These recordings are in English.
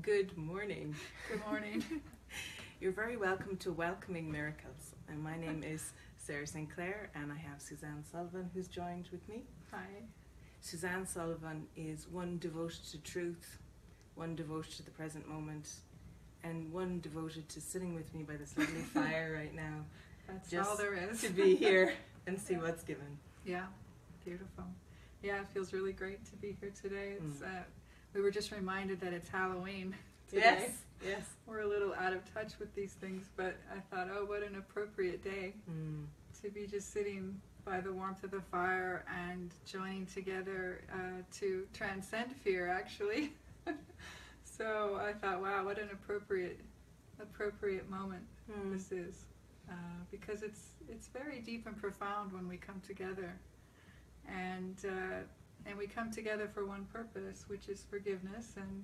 Good morning. Good morning. You're very welcome to Welcoming Miracles. And my name is Sarah St. Clair, and I have Suzanne Sullivan who's joined with me. Hi. Suzanne Sullivan is one devoted to truth, one devoted to the present moment, and one devoted to sitting with me by this lovely fire right now. That's just all there is. to be here and see what's given. Yeah, beautiful. Yeah, it feels really great to be here today. It's we were just reminded that it's Halloween today. Yes. We're a little out of touch with these things, but I thought, oh, what an appropriate day to be just sitting by the warmth of the fire and joining together to transcend fear, actually. So I thought, wow, what an appropriate moment this is, because it's very deep and profound when we come together, and we come together for one purpose, which is forgiveness, and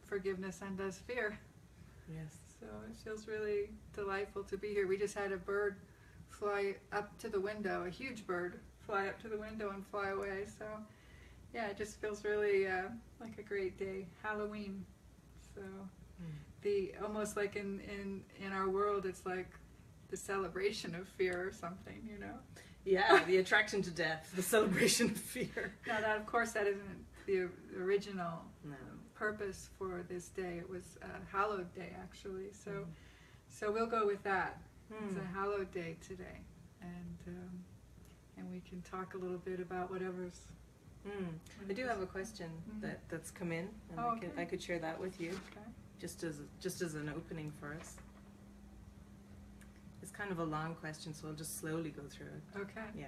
forgiveness undoes fear. Yes. So it feels really delightful to be here. We just had a bird fly up to the window, a huge bird fly up to the window and fly away. So yeah, it just feels really like a great day. Halloween. So the almost like in our world, it's like the celebration of fear or something, you know? Yeah, the attraction to death, the celebration of fear. Now that, of course, that isn't the original No. purpose for this day. It was a hallowed day, actually. So we'll go with that. It's a hallowed day today, and we can talk a little bit about whatever's. I do have a question that's come in, and I could share that with you, just as an opening for us. It's kind of a long question, so I'll just slowly go through it. Okay. Yeah.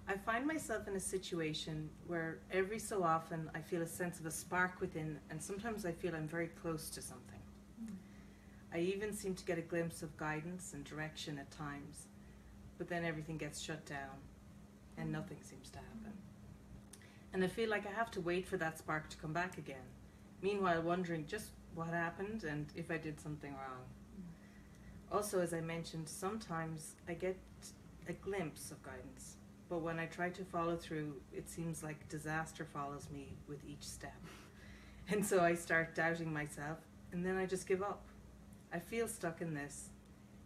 I find myself in a situation where every so often I feel a sense of a spark within, and sometimes I feel I'm very close to something. I even seem to get a glimpse of guidance and direction at times, but then everything gets shut down and nothing seems to happen. And I feel like I have to wait for that spark to come back again, meanwhile wondering just what happened and if I did something wrong. Also, as I mentioned, sometimes I get a glimpse of guidance, but when I try to follow through, it seems like disaster follows me with each step. And so I start doubting myself, and then I just give up. I feel stuck in this.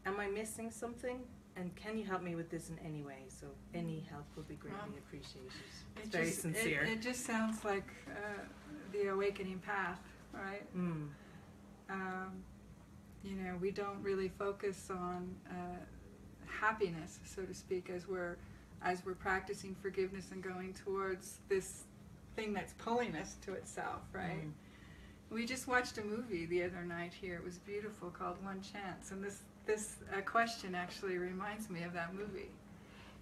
Am I missing something? And can you help me with this in any way? So any help would be greatly appreciated. It's very sincere. It just sounds like the awakening path, right? You know, we don't really focus on happiness, so to speak, as we're practicing forgiveness and going towards this thing that's pulling us to itself, right? We just watched a movie the other night here. It was beautiful, called One Chance, and this question actually reminds me of that movie.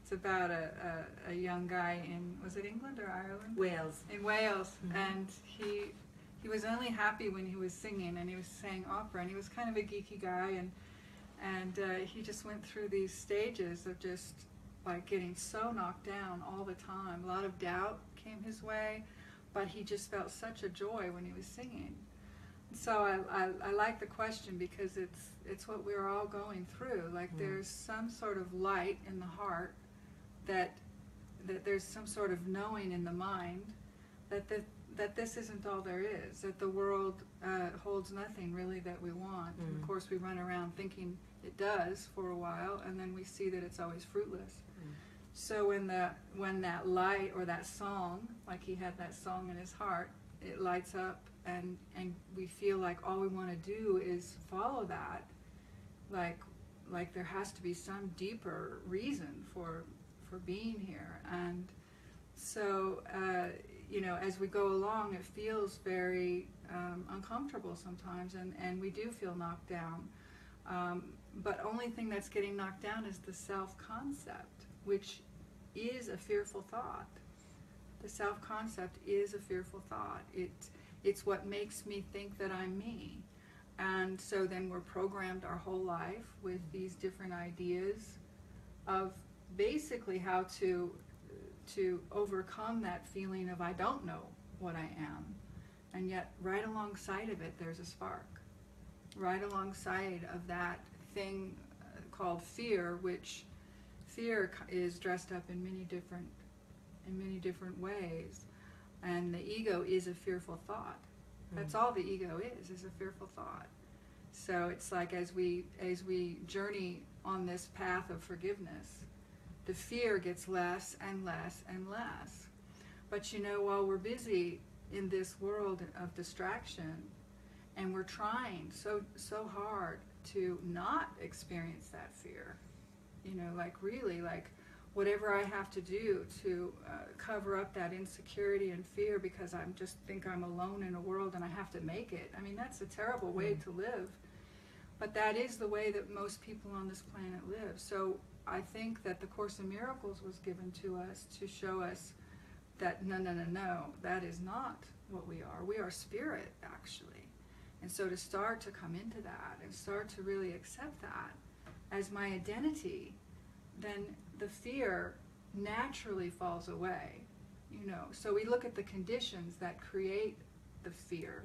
It's about a young guy in, was it England or Ireland? Wales. In Wales, and he was only happy when he was singing, and he was saying opera, and he was kind of a geeky guy, and he just went through these stages of just like getting so knocked down all the time. A lot of doubt came his way, but he just felt such a joy when he was singing. So I like the question because it's what we're all going through. Like there's some sort of light in the heart, that there's some sort of knowing in the mind that this isn't all there is, that the world holds nothing really that we want. And of course we run around thinking it does for a while, and then we see that it's always fruitless. So when that light or that song, like he had that song in his heart, it lights up, and we feel like all we want to do is follow that, like there has to be some deeper reason for being here. And so you know, as we go along, it feels very uncomfortable sometimes, and we do feel knocked down. But only thing that's getting knocked down is the self-concept, which is a fearful thought. The self-concept is a fearful thought. It's what makes me think that I'm me. And so then we're programmed our whole life with these different ideas of basically how to overcome that feeling of I don't know what I am. And yet right alongside of it there's a spark. Right alongside of that thing called fear, which fear is dressed up in many different ways, and the ego is a fearful thought. That's all the ego is a fearful thought. So it's like as we journey on this path of forgiveness, the fear gets less and less and less. But while we're busy in this world of distraction, and we're trying so hard to not experience that fear, really, whatever I have to do to cover up that insecurity and fear because I just think I'm alone in a world and I have to make it. I mean, that's a terrible way to live. But that is the way that most people on this planet live. So I think that the Course in Miracles was given to us to show us that no, that is not what we are. We are spirit, actually. And so to start to come into that and start to really accept that as my identity, then the fear naturally falls away. So we look at the conditions that create the fear.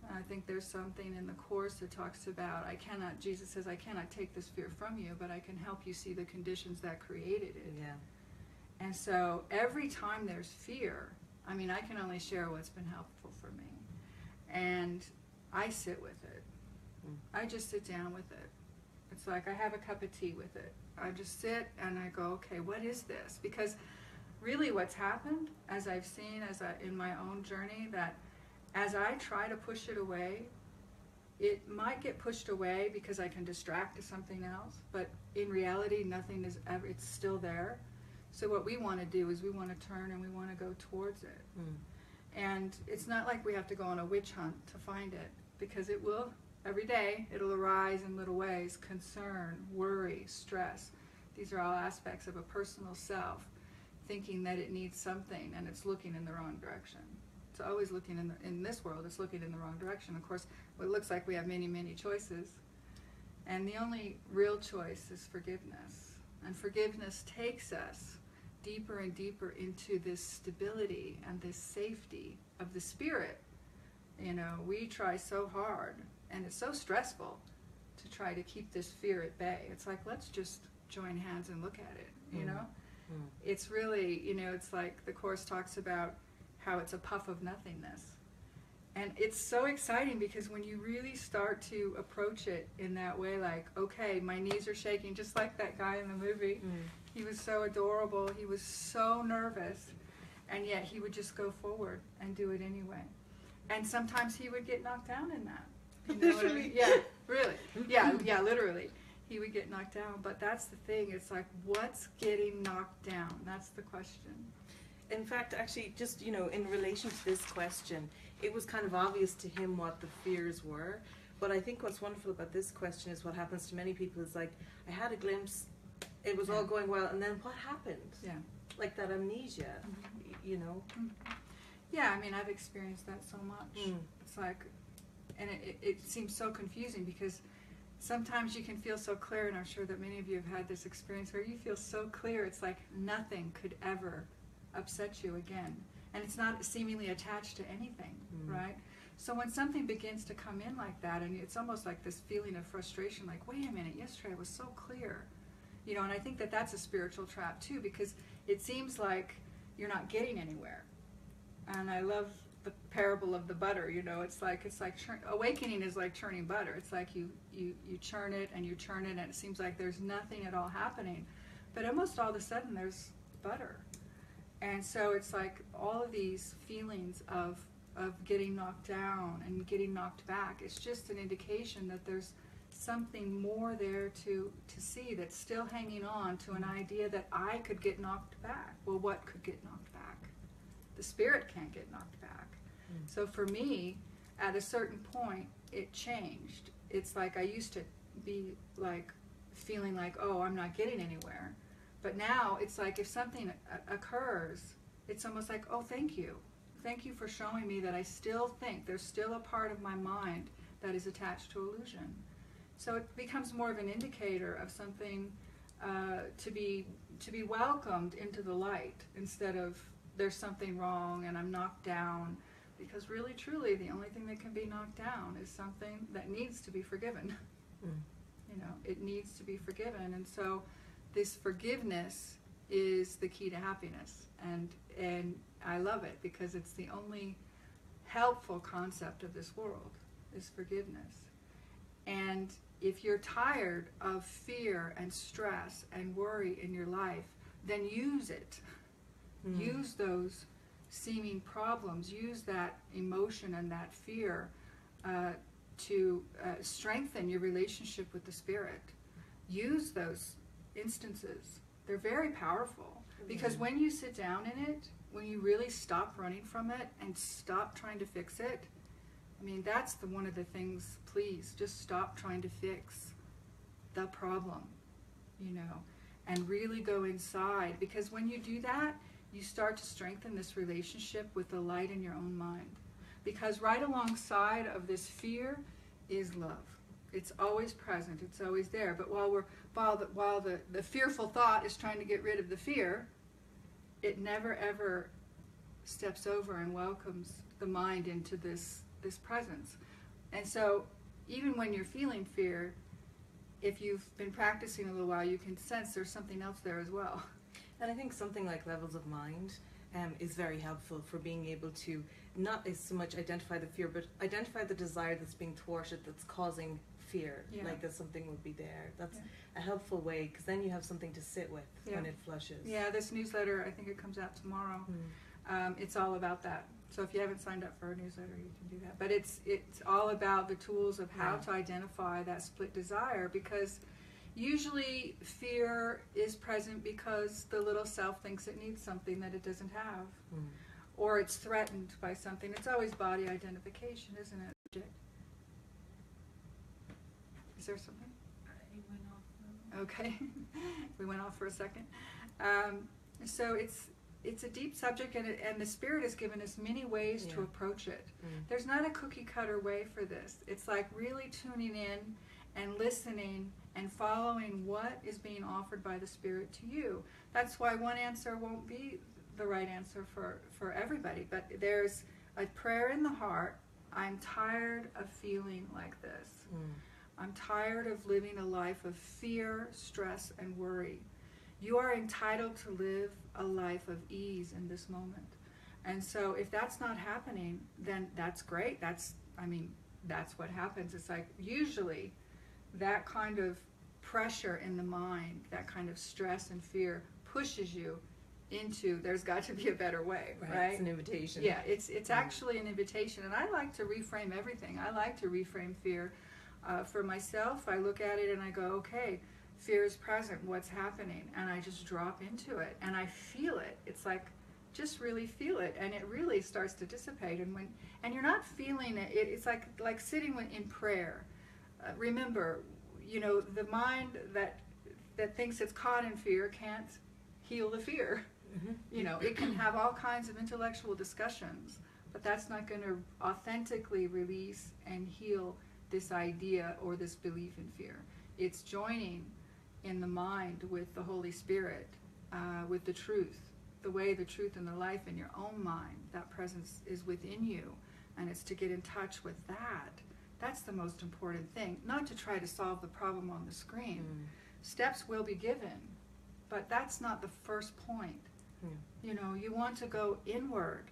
I think there's something in the Course that talks about, Jesus says, I cannot take this fear from you, but I can help you see the conditions that created it. Yeah. And so every time there's fear, I can only share what's been helpful for me. And I sit with it. I just sit down with it. It's like I have a cup of tea with it. I just sit and I go, okay, what is this? Because really what's happened, as I've seen in my own journey, that as I try to push it away, it might get pushed away because I can distract to something else, but in reality, nothing is ever, it's still there. So what we want to do is we want to turn and we want to go towards it. And it's not like we have to go on a witch hunt to find it, because it will, every day, it'll arise in little ways. Concern, worry, stress. These are all aspects of a personal self, thinking that it needs something and it's looking in the wrong direction. It's always looking in this world, it's looking in the wrong direction. Of course, it looks like we have many, many choices. And the only real choice is forgiveness. And forgiveness takes us deeper and deeper into this stability and this safety of the spirit. We try so hard, and it's so stressful to try to keep this fear at bay. It's like, let's just join hands and look at it, It's really, it's like the Course talks about how it's a puff of nothingness. And it's so exciting because when you really start to approach it in that way, like, okay, my knees are shaking, just like that guy in the movie. He was so adorable. He was so nervous. And yet he would just go forward and do it anyway. And sometimes he would get knocked down in that. Literally? Yeah, really. Yeah, literally. He would get knocked down. But that's the thing. It's like, what's getting knocked down? That's the question. In fact, actually, just, in relation to this question, it was kind of obvious to him what the fears were. But I think what's wonderful about this question is what happens to many people is like, I had a glimpse, it was all going well, and then what happened? Yeah. Like that amnesia, Yeah, I've experienced that so much. It's like, and it seems so confusing because sometimes you can feel so clear, and I'm sure that many of you have had this experience where you feel so clear, it's like nothing could ever upset you again. And it's not seemingly attached to anything, right? So when something begins to come in like that, and it's almost like this feeling of frustration, like, wait a minute, yesterday I was so clear. And I think that that's a spiritual trap too, because it seems like you're not getting anywhere. And I love the parable of the butter, it's like awakening is like churning butter. It's like you churn it and you churn it, and it seems like there's nothing at all happening. But almost all of a sudden there's butter. And so it's like all of these feelings of getting knocked down and getting knocked back, it's just an indication that there's something more there to see that's still hanging on to an idea that I could get knocked back. Well, what could get knocked back? The spirit can't get knocked back. So for me, at a certain point, it changed. It's like I used to be like feeling like, oh, I'm not getting anywhere. But now it's like if something occurs, it's almost like, oh, thank you. Thank you for showing me that I still think there's still a part of my mind that is attached to illusion. So it becomes more of an indicator of something to be welcomed into the light, instead of there's something wrong and I'm knocked down. Because really, truly, the only thing that can be knocked down is something that needs to be forgiven. It needs to be forgiven. And so this forgiveness is the key to happiness. And I love it because it's the only helpful concept of this world, is forgiveness. And if you're tired of fear and stress and worry in your life, then use it. Use those seeming problems, use that emotion and that fear to strengthen your relationship with the Spirit. Use those instances. They're very powerful, because when you sit down in it, when you really stop running from it and stop trying to fix it, I mean, that's one of the things, please, just stop trying to fix the problem, you know, and really go inside. Because when you do that, you start to strengthen this relationship with the light in your own mind. Because right alongside of this fear is love. It's always present, it's always there. But while the fearful thought is trying to get rid of the fear, it never ever steps over and welcomes the mind into this presence. And so even when you're feeling fear, if you've been practicing a little while, you can sense there's something else there as well. And I think something like levels of mind is very helpful for being able to not so much identify the fear, but identify the desire that's being thwarted, that's causing fear, like that something would be there. That's a helpful way, because then you have something to sit with when it flushes. Yeah, this newsletter, I think it comes out tomorrow. It's all about that. So if you haven't signed up for a newsletter, you can do that. But it's all about the tools of how to identify that split desire, because usually fear is present because the little self thinks it needs something that it doesn't have. Or it's threatened by something. It's always body identification, isn't it? Is there something? It went off. Okay. We went off for a second. So it's a deep subject, and the Spirit has given us many ways to approach it. There's not a cookie cutter way for this. It's like really tuning in and listening and following what is being offered by the Spirit to you. That's why one answer won't be the right answer for everybody. But there's a prayer in the heart. I'm tired of feeling like this. I'm tired of living a life of fear, stress, and worry. You are entitled to live a life of ease in this moment. And so if that's not happening, then that's great. That's what happens. It's like usually that kind of pressure in the mind, that kind of stress and fear pushes you into there's got to be a better way, right? It's an invitation. Yeah, it's actually an invitation. And I like to reframe everything. I like to reframe fear. For myself, I look at it and I go, okay, fear is present, what's happening? And I just drop into it and I feel it. It's like, just really feel it, and it really starts to dissipate. And you're not feeling it, it's like sitting in prayer. Remember, you know, the mind that thinks it's caught in fear can't heal the fear. You know, it can have all kinds of intellectual discussions, but that's not going to authentically release and heal this idea or this belief in fear. It's joining in the mind with the Holy Spirit, with the truth, the way, the truth, and the life in your own mind. That presence is within you, and it's to get in touch with that. That's the most important thing, not to try to solve the problem on the screen. Steps will be given, but that's not the first point. You know, you want to go inward.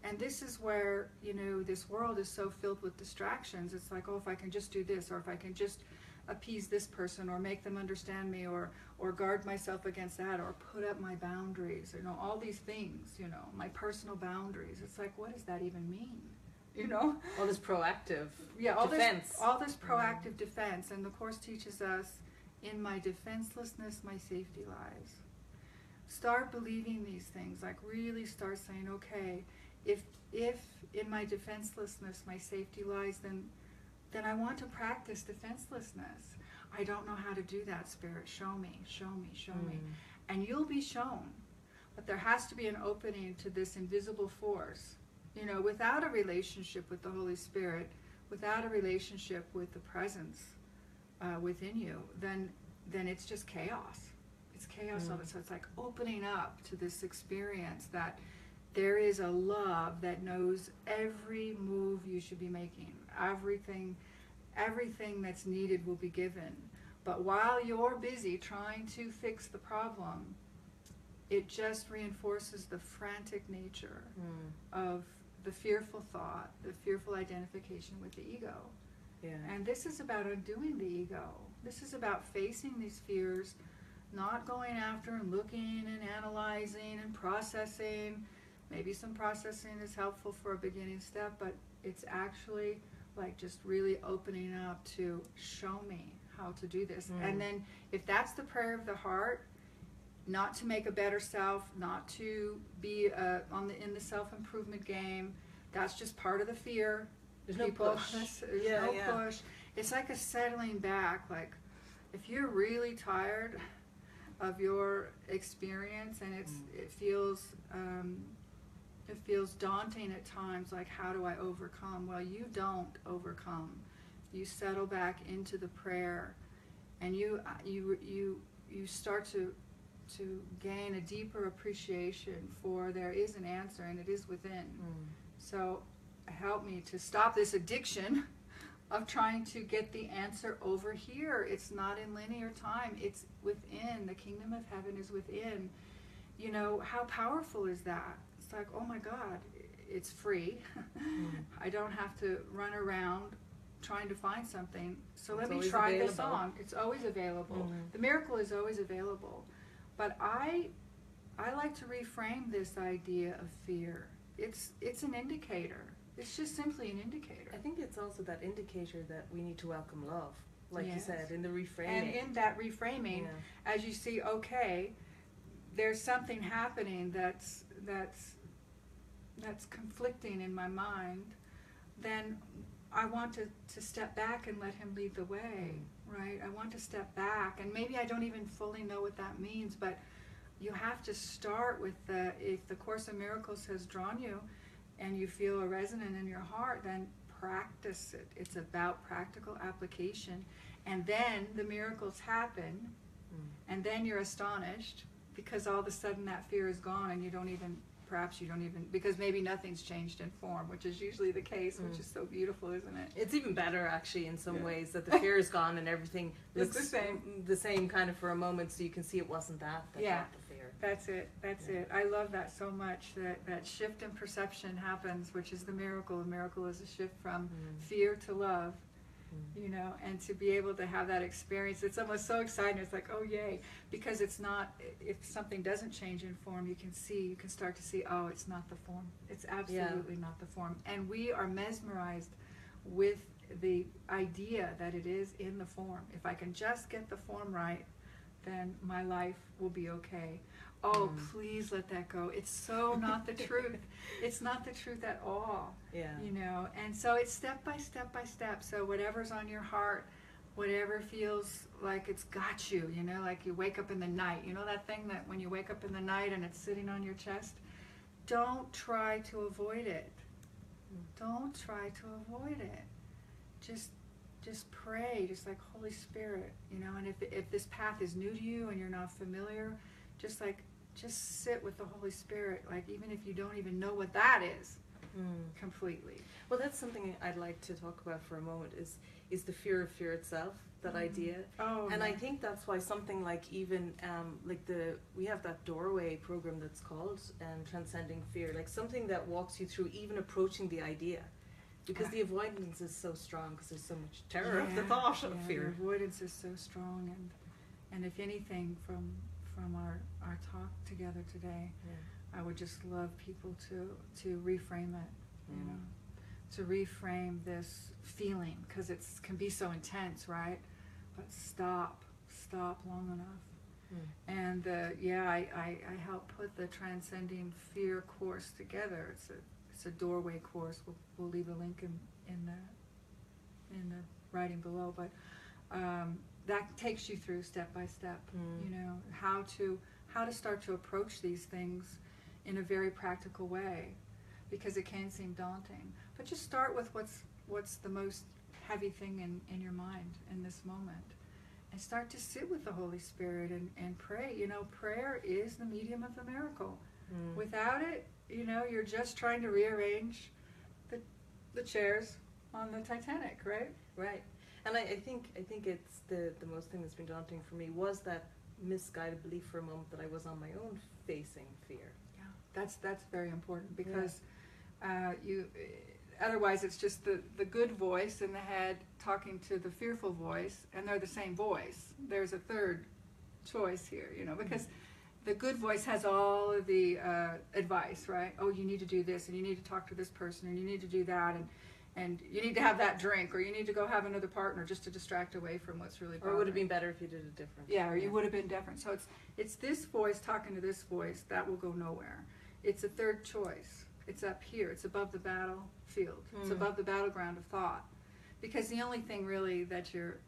And this is where, you know, this world is so filled with distractions. It's like, oh, if I can just do this, or if I can just appease this person, or make them understand me, or guard myself against that, or put up my boundaries, you know, all these things, you know, my personal boundaries. It's like, what does that even mean? You know? All this proactive defense. All this proactive defense. And the Course teaches us, in my defenselessness, my safety lies. Start believing these things. Like really start saying, okay, if in my defenselessness my safety lies, then I want to practice defenselessness. I don't know how to do that, Spirit. Show me, show me, show me. And you'll be shown. But there has to be an opening to this invisible force. You know, without a relationship with the Holy Spirit, without a relationship with the presence within you, then it's just chaos. It's chaos of it. So it's like opening up to this experience that there is a love that knows every move you should be making. Everything that's needed will be given. But while you're busy trying to fix the problem, it just reinforces the frantic nature of the fearful thought, the fearful identification with the ego. Yeah. And this is about undoing the ego. This is about facing these fears, not going after and looking and analyzing and processing. Maybe some processing is helpful for a beginning step, but it's actually like just really opening up to show me how to do this. And then if that's the prayer of the heart, not to make a better self, not to be in the self-improvement game, that's just part of the fear. There's no push. There's no push. It's like a settling back. Like if you're really tired of your experience and it feels daunting at times, like how do I overcome? Well, you don't overcome. You settle back into the prayer, and you start to gain a deeper appreciation for there is an answer, and it is within. So help me to stop this addiction of trying to get the answer over here. It's not in linear time. It's within. The kingdom of heaven is within. You know, how powerful is that? It's like, oh my God, it's free. I don't have to run around trying to find something. So let me try this on. It's always available. The miracle is always available. But I like to reframe this idea of fear. It's an indicator. It's just simply an indicator. I think it's also that indicator that we need to welcome love, like you said, in the reframing. And in that reframing, as you see, okay, there's something happening that's conflicting in my mind, then I want to step back and let him lead the way, right? I want to step back, and maybe I don't even fully know what that means, but you have to start with if the Course of Miracles has drawn you and you feel a resonance in your heart, then practice it. It's about practical application. And then the miracles happen, and then you're astonished because all of a sudden that fear is gone, and perhaps you don't even, because maybe nothing's changed in form, which is usually the case, which is so beautiful, isn't it? It's even better, actually, in some ways, that the fear is gone and everything looks the same kind of for a moment, so you can see it wasn't that brought the fear. That's it. I love that so much, that shift in perception happens, which is the miracle. The miracle is a shift from fear to love, you know, and to be able to have that experience, it's almost so exciting. It's like, oh yay, because it's not, if something doesn't change in form, you can start to see, oh, it's not the form. It's absolutely not the form. And we are mesmerized with the idea that it is in the form. If I can just get the form right, then my life will be okay. Oh, please let that go. It's so not the truth. It's not the truth at all. Yeah. You know, and so it's step by step by step. So whatever's on your heart, whatever feels like it's got you, you know, like you wake up in the night. You know that thing that when you wake up in the night and it's sitting on your chest? Don't try to avoid it. Don't try to avoid it. Just pray, just like Holy Spirit, you know, and if this path is new to you and you're not familiar, just sit with the Holy Spirit, like even if you don't even know what that is, completely. Well, that's something I'd like to talk about for a moment, is the fear of fear itself, that idea. Oh, and I think that's why something like even, we have that doorway program that's called Transcending Fear, like something that walks you through even approaching the idea. Because the avoidance is so strong, because there's so much terror of the thought of fear. The avoidance is so strong, and if anything from our talk together today, I would just love people to reframe it, you know, to reframe this feeling, because it can be so intense, right? But stop long enough. And I help put the Transcending Fear course together. It's a doorway course. We'll leave a link in the writing below, but that takes you through step by step. You know, how to start to approach these things in a very practical way, because it can seem daunting. But just start with what's the most heavy thing in your mind in this moment, and start to sit with the Holy Spirit and pray. You know, prayer is the medium of the miracle. Without it, you know, you're just trying to rearrange the chairs on the Titanic, right? Right. And I think it's the most thing that's been daunting for me was that misguided belief for a moment that I was on my own facing fear. Yeah, that's very important, because Otherwise, it's just the good voice in the head talking to the fearful voice, and they're the same voice. There's a third choice here, because the good voice has all of the advice, right? Oh, you need to do this, and you need to talk to this person, and you need to do that, and you need to have that drink, or you need to go have another partner just to distract away from what's really bothering. Or it would have been better if you did it different. Yeah, or you would have been different. So it's this voice talking to this voice that will go nowhere. It's a third choice. It's up here. It's above the battlefield. It's above the battleground of thought, because the only thing really that you're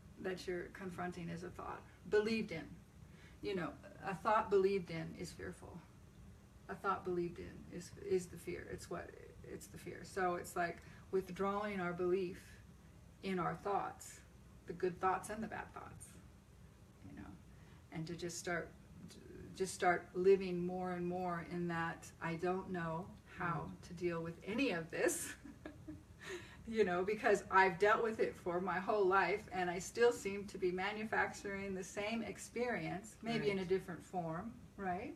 confronting is a thought believed in. A thought believed in is fearful. A thought believed in is the fear. It's the fear. So it's like withdrawing our belief in our thoughts, the good thoughts and the bad thoughts, and to just start living more and more in that I don't know how to deal with any of this, because I've dealt with it for my whole life, and I still seem to be manufacturing the same experience, maybe in a different form, right?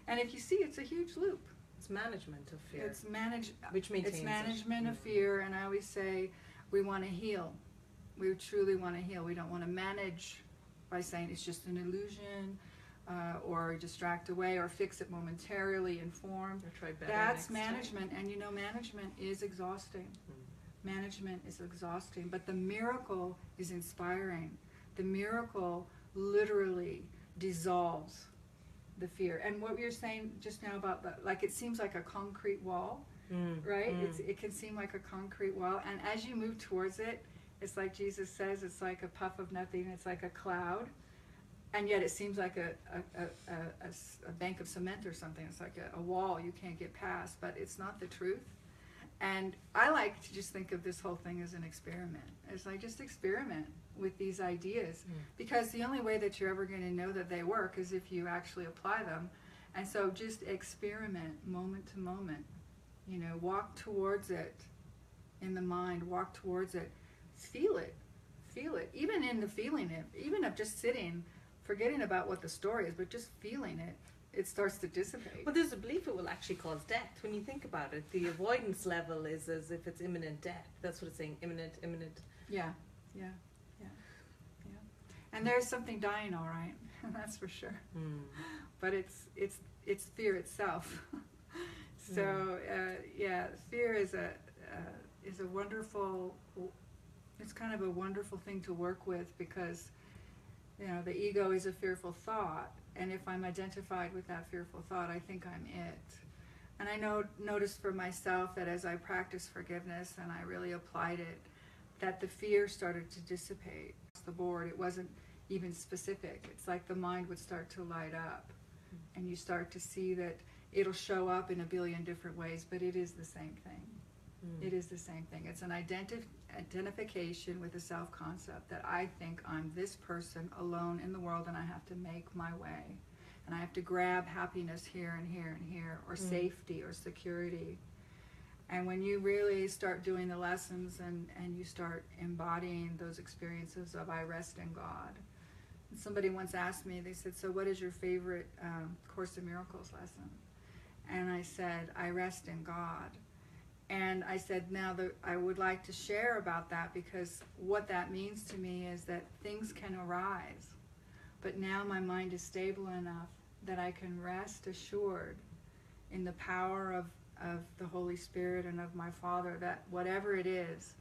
And if you see, it's a huge loop. It's management of fear. Which maintains management of fear, and I always say we want to heal. We truly want to heal. We don't want to manage by saying it's just an illusion, or distract away, or fix it momentarily in form. Or try better That's next management, time. and management is exhausting. Management is exhausting, but the miracle is inspiring. The miracle literally dissolves the fear. And what you're saying just now about it seems like a concrete wall, right? It can seem like a concrete wall, and as you move towards it, it's like Jesus says, it's like a puff of nothing. It's like a cloud, and yet it seems like a bank of cement or something. It's like a wall you can't get past, but it's not the truth. And I like to just think of this whole thing as an experiment. It's like just experiment with these ideas, because the only way that you're ever going to know that they work is if you actually apply them. And so just experiment moment to moment. Walk towards it in the mind. Walk towards it. Feel it. Even in the feeling it, even of just sitting, forgetting about what the story is, but just feeling it, it starts to dissipate. Well, there's a belief it will actually cause death. When you think about it, the avoidance level is as if it's imminent death. That's what it's saying, imminent. Yeah. And there's something dying, all right, that's for sure. But it's fear itself. So fear is a wonderful. It's kind of a wonderful thing to work with, because the ego is a fearful thought, and if I'm identified with that fearful thought, I think I'm it. And I noticed for myself that as I practiced forgiveness and I really applied it, that the fear started to dissipate across the board. It wasn't even specific. It's like the mind would start to light up, and you start to see that it'll show up in a billion different ways, but it is the same thing. It is the same thing. It's an identification with a self-concept that I think I'm this person alone in the world, and I have to make my way. And I have to grab happiness here and here and here, or safety or security. And when you really start doing the lessons and you start embodying those experiences of I rest in God. And somebody once asked me, they said, so what is your favorite Course in Miracles lesson? And I said, I rest in God. And I said, now I would like to share about that, because what that means to me is that things can arise. But now my mind is stable enough that I can rest assured in the power of the Holy Spirit and of my Father, that whatever it is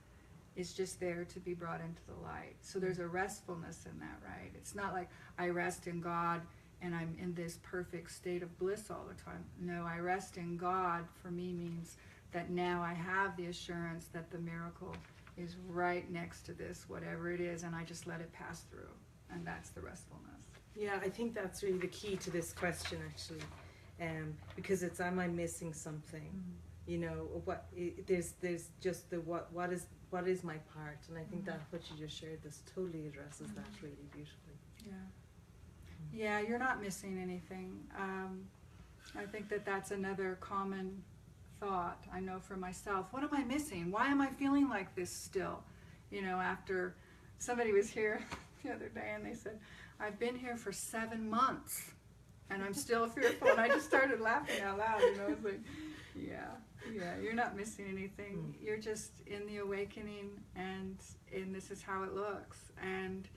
just there to be brought into the light. So there's a restfulness in that, right? It's not like I rest in God and I'm in this perfect state of bliss all the time. No, I rest in God for me means that now I have the assurance that the miracle is right next to this, whatever it is, and I just let it pass through. And that's the restfulness. Yeah, I think that's really the key to this question, actually. Because it's, am I missing something? There's just the what is my part, and I think that what you just shared, this totally addresses that really beautifully. Yeah, you're not missing anything. I think that's another common thought I know for myself. What am I missing? Why am I feeling like this still? After somebody was here the other day and they said, I've been here for 7 months and I'm still fearful, and I just started laughing out loud. It's like, Yeah, you're not missing anything. You're just in the awakening, and this is how it looks. And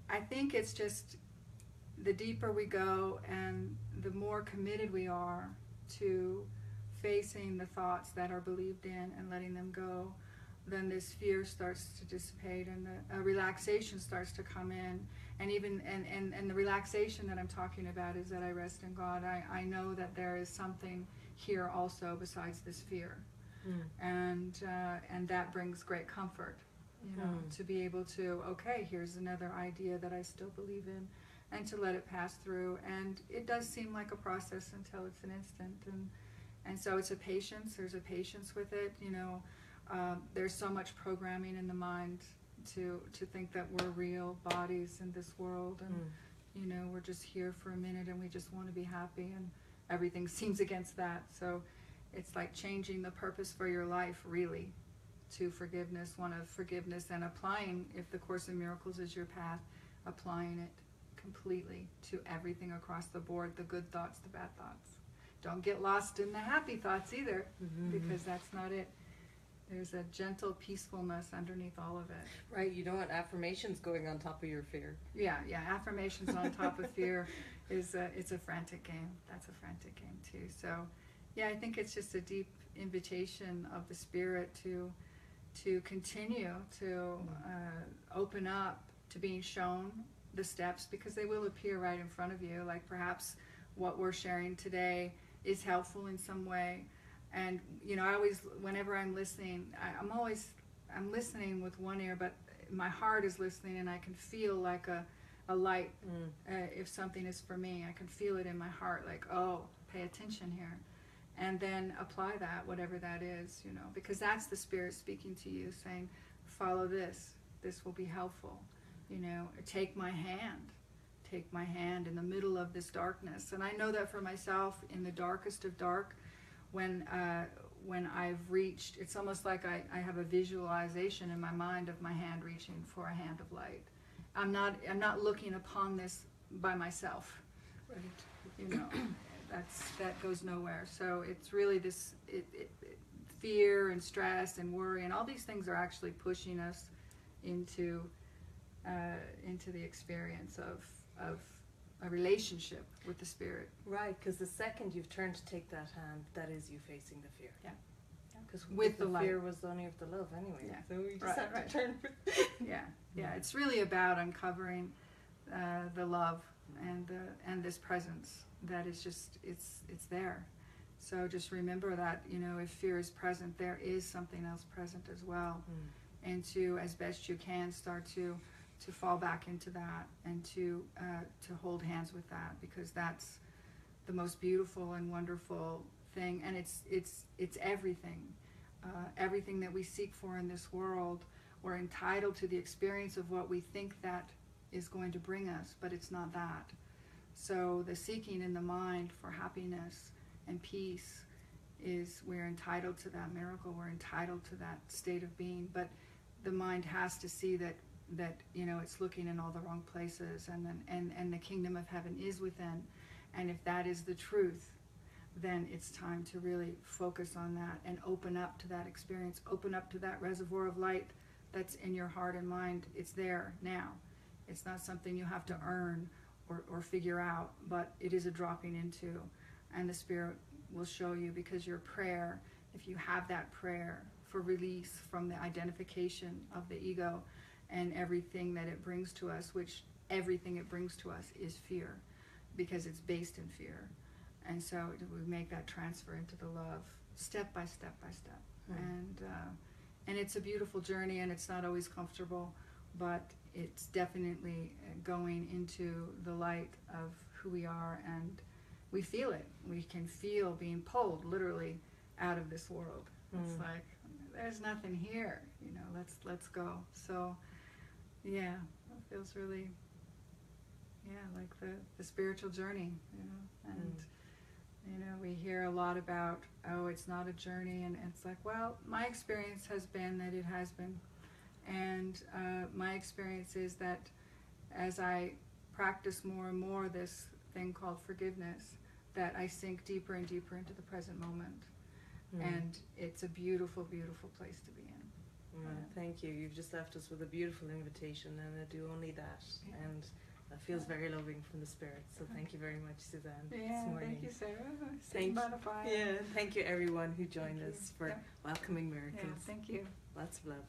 I think it's just the deeper we go and the more committed we are to facing the thoughts that are believed in and letting them go, then this fear starts to dissipate, and the relaxation starts to come in. And even and the relaxation that I'm talking about is that I rest in God. I know that there is something here also besides this fear, and that brings great comfort, to be able to, okay, here's another idea that I still believe in, and to let it pass through. And it does seem like a process until it's an instant, and so it's a patience. There's a patience with it. There's so much programming in the mind to think that we're real bodies in this world, and we're just here for a minute and we just want to be happy, and everything seems against that. So it's like changing the purpose for your life really to forgiveness, one of forgiveness, and applying, if the Course in Miracles is your path, applying it completely to everything across the board, the good thoughts, the bad thoughts. Don't get lost in the happy thoughts either, because that's not it. There's a gentle peacefulness underneath all of it. Right, you don't want affirmations going on top of your fear. Yeah, affirmations on top of fear it's a frantic game. That's a frantic game too. So, yeah, I think it's just a deep invitation of the Spirit to continue to open up to being shown the steps, because they will appear right in front of you. Like perhaps what we're sharing today is helpful in some way. And I always, whenever I'm listening, I'm listening with one ear, but my heart is listening, and I can feel like a light. If something is for me, I can feel it in my heart, like, oh, pay attention here, and then apply that, whatever that is, because that's the Spirit speaking to you, saying, follow this. This will be helpful. Take my hand in the middle of this darkness. And I know that for myself, in the darkest of dark, when I've reached, it's almost like I have a visualization in my mind of my hand reaching for a hand of light. I'm not looking upon this by myself. Right. That goes nowhere. So it's really this fear and stress and worry and all these things are actually pushing us into the experience of a relationship with the Spirit. Right, because the second you've turned to take that hand, that is you facing the fear. Yeah. Because with the fear was only of the love anyway. Yeah. So we just have to turn. Yeah. It's really about uncovering the love and this presence that is just it's there. So just remember that if fear is present, there is something else present as well, and to, as best you can, start to fall back into that, and to hold hands with that, because that's the most beautiful and wonderful thing. And it's everything. Everything that we seek for in this world, we're entitled to the experience of what we think that is going to bring us, but it's not that. So the seeking in the mind for happiness and peace is, we're entitled to that miracle, we're entitled to that state of being, but the mind has to see that it's looking in all the wrong places, and the kingdom of heaven is within. And if that is the truth, then it's time to really focus on that and open up to that experience, open up to that reservoir of light that's in your heart and mind. It's there now. It's not something you have to earn or figure out, but it is a dropping into, and the Spirit will show you, because your prayer, if you have that prayer for release from the identification of the ego and everything that it brings to us, which everything it brings to us is fear, because it's based in fear. And so we make that transfer into the love, step by step by step. And it's a beautiful journey, and it's not always comfortable, but it's definitely going into the light of who we are, and we feel it. We can feel being pulled literally out of this world. It's like, there's nothing here, let's go. So yeah, it feels really like the spiritual journey, and we hear a lot about, oh, it's not a journey, and it's like, well, my experience has been that it has been, and my experience is that as I practice more and more this thing called forgiveness, that I sink deeper and deeper into the present moment, and it's a beautiful, beautiful place to be in. Thank you. You've just left us with a beautiful invitation, and I do only that. Yeah. And that feels very loving from the Spirit. So thank you very much, Suzanne, this Yeah, morning. thank you, Sarah. Thank By the fire. Yeah, thank you everyone who joined Thank you. us for Yeah. welcoming Yeah, miracles. thank you. Lots of love.